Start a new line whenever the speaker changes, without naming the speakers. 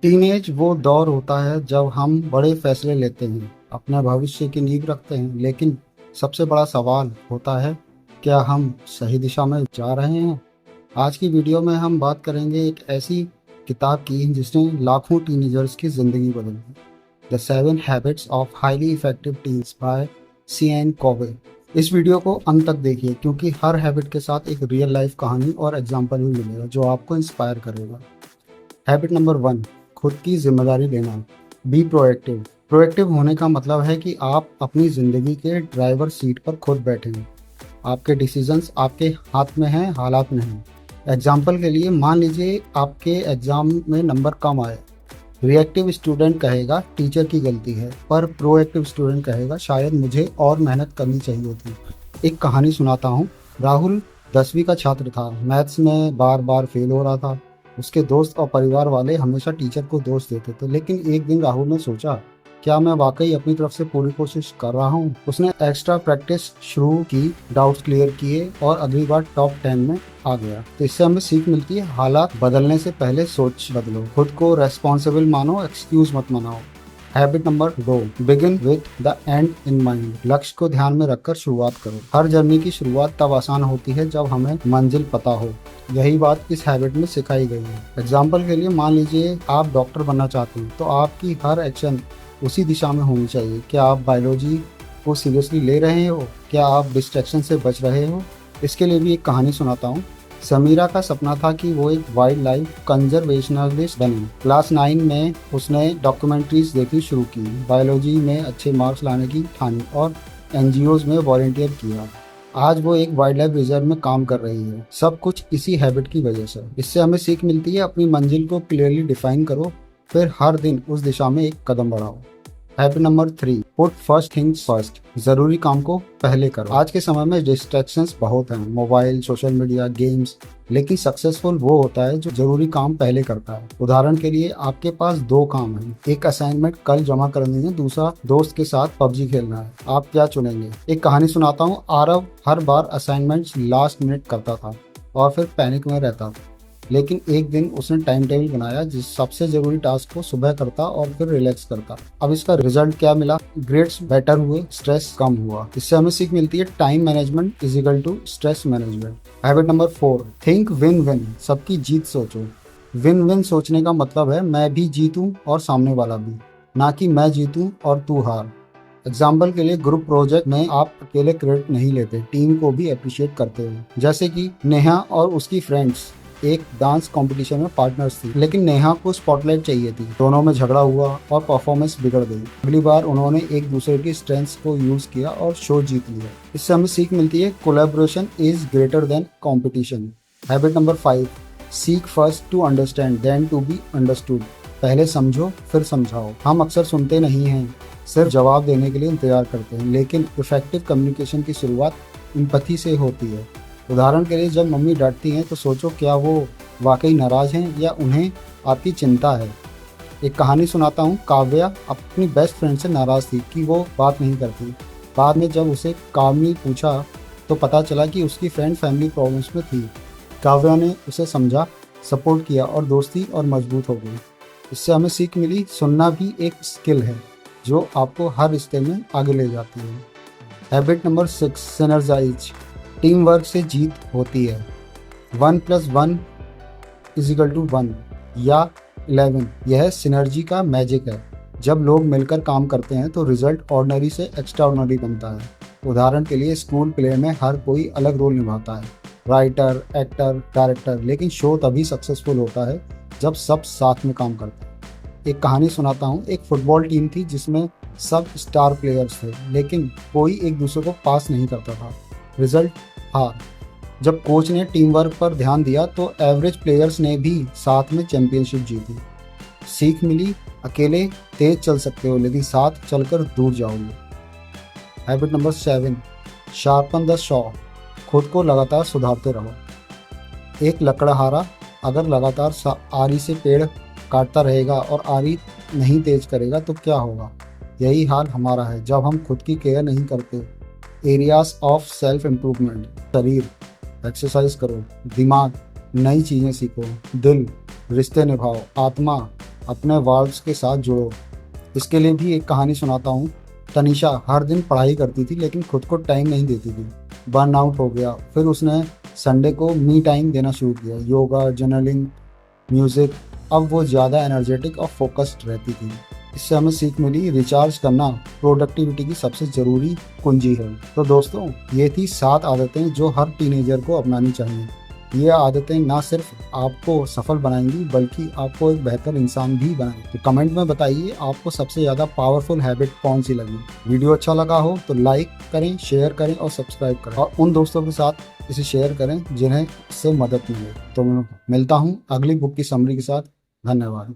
Teenage वो दौर होता है जब हम बड़े फैसले लेते हैं, अपने भविष्य की नींव रखते हैं, लेकिन सबसे बड़ा सवाल होता है, क्या हम सही दिशा में जा रहे हैं? आज की वीडियो में हम बात करेंगे एक ऐसी किताब की जिसने लाखों टीनेजर्स की ज़िंदगी बदल दी। The 7 habits of highly effective teens by Sean Covey. इस वीडियो को अंत तक देखिए क्योंकि हर हैबिट के साथ एक रियल लाइफ कहानी और एग्जाम्पल भी मिलेगा जो आपको इंस्पायर करेगा। हैबिट नंबर 1, खुद की जिम्मेदारी लेना। Be proactive. प्रोएक्टिव होने का मतलब है कि आप अपनी ज़िंदगी के ड्राइवर सीट पर खुद बैठे हैं। आपके डिसीजंस आपके हाथ में हैं, हालात नहीं। एग्जाम्पल के लिए मान लीजिए आपके एग्ज़ाम में नंबर कम आए। रिएक्टिव स्टूडेंट कहेगा टीचर की गलती है, पर प्रोएक्टिव स्टूडेंट कहेगा शायद मुझे और मेहनत करनी चाहिए थी। एक कहानी सुनाता हूँ। राहुल 10वीं का छात्र था। मैथ्स में बार बार फेल हो रहा था। उसके दोस्त और परिवार वाले हमेशा टीचर को दोष देते थे, लेकिन एक दिन राहुल ने सोचा, क्या मैं वाकई अपनी तरफ से पूरी कोशिश कर रहा हूँ? उसने एक्स्ट्रा प्रैक्टिस शुरू की, डाउट्स क्लियर किए और अगली बार टॉप 10 में आ गया। तो इससे हमें सीख मिलती है, हालात बदलने से पहले सोच बदलो, खुद को रेस्पॉन्सिबल मानो, एक्सक्यूज मत मनाओ। Habit number 2, begin with the and in mind. लक्ष्य को ध्यान में रखकर शुरुआत करो। हर जर्नी की शुरुआत तब आसान होती है जब हमें मंजिल पता हो। यही बात इस हैबिट में सिखाई गई है। एग्जाम्पल के लिए मान लीजिए आप डॉक्टर बनना चाहते हैं, तो आपकी हर एक्शन उसी दिशा में होनी चाहिए। क्या आप बायोलॉजी को सीरियसली ले रहे हो? क्या आप डिस्ट्रैक्शन से बच रहे हो? इसके लिए भी एक कहानी सुनाता हूँ। समीरा का सपना था कि वो एक वाइल्ड लाइफ कंजर्वेशनलिस्ट बने। क्लास 9 में उसने डॉक्यूमेंट्रीज देखनी शुरू की, बायोलॉजी में अच्छे मार्क्स लाने की ठानी और एनजीओज में वॉलंटियर किया। आज वो एक वाइल्ड लाइफ रिजर्व में काम कर रही है। सब कुछ इसी हैबिट की वजह से। इससे हमें सीख मिलती है, अपनी मंजिल को क्लियरली डिफाइन करो, फिर हर दिन उस दिशा में एक कदम बढ़ाओ। Habit number 3, put first things first. जरूरी काम को पहले करो। आज के समय में डिस्ट्रैक्शंस बहुत हैं, मोबाइल, सोशल मीडिया, गेम्स, लेकिन सक्सेसफुल वो होता है जो जरूरी काम पहले करता है। उदाहरण के लिए आपके पास 2 काम हैं, एक असाइनमेंट कल जमा करनी है, दूसरा दोस्त के साथ पबजी खेलना है। आप क्या चुनेंगे? एक कहानी सुनाता हूँ। आरव हर बार असाइनमेंट्स लास्ट मिनट करता था और फिर पैनिक में रहता था, लेकिन एक दिन उसने टाइम टेबल बनाया, जिस सबसे जरूरी टास्क को सुबह करता और फिर रिलैक्स करता। अब इसका रिजल्ट क्या मिला? ग्रेड्स बेटर हुए, स्ट्रेस कम हुआ। इससे हमें सीख मिलती है, time management is equal to stress management. Habit number 4, think win win. सबकी जीत सोचो। विन विन सोचने का मतलब है मैं भी जीतूं और सामने वाला भी, ना कि मैं जीतूं और तू हार। एग्जाम्पल के लिए ग्रुप प्रोजेक्ट में आप अकेले क्रेडिट नहीं लेते, टीम को भी अप्रिशिएट करते हो। जैसे कि नेहा और उसकी फ्रेंड्स एक डांस कंपटीशन में पार्टनर्स थी, लेकिन नेहा को स्पॉटलाइट चाहिए थी। दोनों में झगड़ा हुआ और परफॉर्मेंस बिगड़ गई। अगली बार उन्होंने एक दूसरे की स्ट्रेंथ्स को यूज किया और शो जीत लिया। इससे हमें सीख मिलती है, collaboration is greater than competition. Habit number 5, seek first to understand then to be understood. पहले समझो फिर समझाओ। हम अक्सर सुनते नहीं हैं, सिर्फ जवाब देने के लिए इंतजार करते हैं, लेकिन इफेक्टिव कम्युनिकेशन की शुरुआत एम्पैथी से होती है। उदाहरण के लिए जब मम्मी डांटती हैं तो सोचो, क्या वो वाकई नाराज हैं या उन्हें आपकी चिंता है। एक कहानी सुनाता हूँ। काव्या अपनी बेस्ट फ्रेंड से नाराज थी कि वो बात नहीं करती। बाद में जब उसे काम ने पूछा तो पता चला कि उसकी फ्रेंड फैमिली प्रॉब्लम्स में थी। काव्या ने उसे समझा, सपोर्ट किया और दोस्ती और मजबूत हो गई। इससे हमें सीख मिली, सुनना भी एक स्किल है जो आपको हर रिश्ते में आगे ले जाती है। Habit number 6, synergise. Team work से जीत होती है। 1 + 1 = 1 या 11। यह सिनर्जी का मैजिक है। जब लोग मिलकर काम करते हैं तो रिजल्ट ऑर्डिनरी से एक्स्ट्रा ऑर्डिनरी बनता है। उदाहरण के लिए स्कूल प्ले में हर कोई अलग रोल निभाता है, राइटर, एक्टर, डायरेक्टर, लेकिन शो तभी सक्सेसफुल होता है जब सब साथ में काम करते हैं। एक कहानी सुनाता हूँ। एक फुटबॉल टीम थी जिसमें सब स्टार प्लेयर्स थे, लेकिन कोई एक दूसरे को पास नहीं करता था। रिजल्ट हार। जब कोच ने टीम वर्क पर ध्यान दिया तो एवरेज प्लेयर्स ने भी साथ में चैंपियनशिप जीती। सीख मिली, अकेले तेज चल सकते हो लेकिन साथ चलकर दूर जाओगे। Habit number 7, sharpen the Shaw. खुद को लगातार सुधारते रहो। एक लकड़हारा अगर लगातार आरी से पेड़ काटता रहेगा और आरी नहीं तेज करेगा तो क्या होगा? यही हाल हमारा है जब हम खुद की केयर नहीं करते। Areas of self improvement. शरीर, एक्सरसाइज करो। दिमाग, नई चीज़ें सीखो। दिल, रिश्ते निभाओ। आत्मा, अपने वाल्व्स के साथ जुड़ो। इसके लिए भी एक कहानी सुनाता हूँ। तनीषा हर दिन पढ़ाई करती थी लेकिन खुद को टाइम नहीं देती थी। बर्न आउट हो गया। फिर उसने संडे को मी टाइम देना शुरू किया, योगा, जर्नलिंग, म्यूजिक। अब वो ज़्यादा एनर्जेटिक और फोकस्ड रहती थी। इससे हमें सीख मिली, रिचार्ज करना प्रोडक्टिविटी की सबसे ज़रूरी कुंजी है। तो दोस्तों, ये थी 7 आदतें जो हर टीनेजर को अपनानी चाहिए। ये आदतें ना सिर्फ आपको सफल बनाएंगी बल्कि आपको एक बेहतर इंसान भी बनाएंगी। तो कमेंट में बताइए आपको सबसे ज़्यादा पावरफुल हैबिट कौन सी लगी। वीडियो अच्छा लगा हो तो लाइक करें, शेयर करें और सब्सक्राइब करें, और उन दोस्तों के साथ इसे शेयर करें जिन्हें इससे मदद मिले। तो मैं मिलता हूँ अगली बुक की समरी के साथ। धन्यवाद।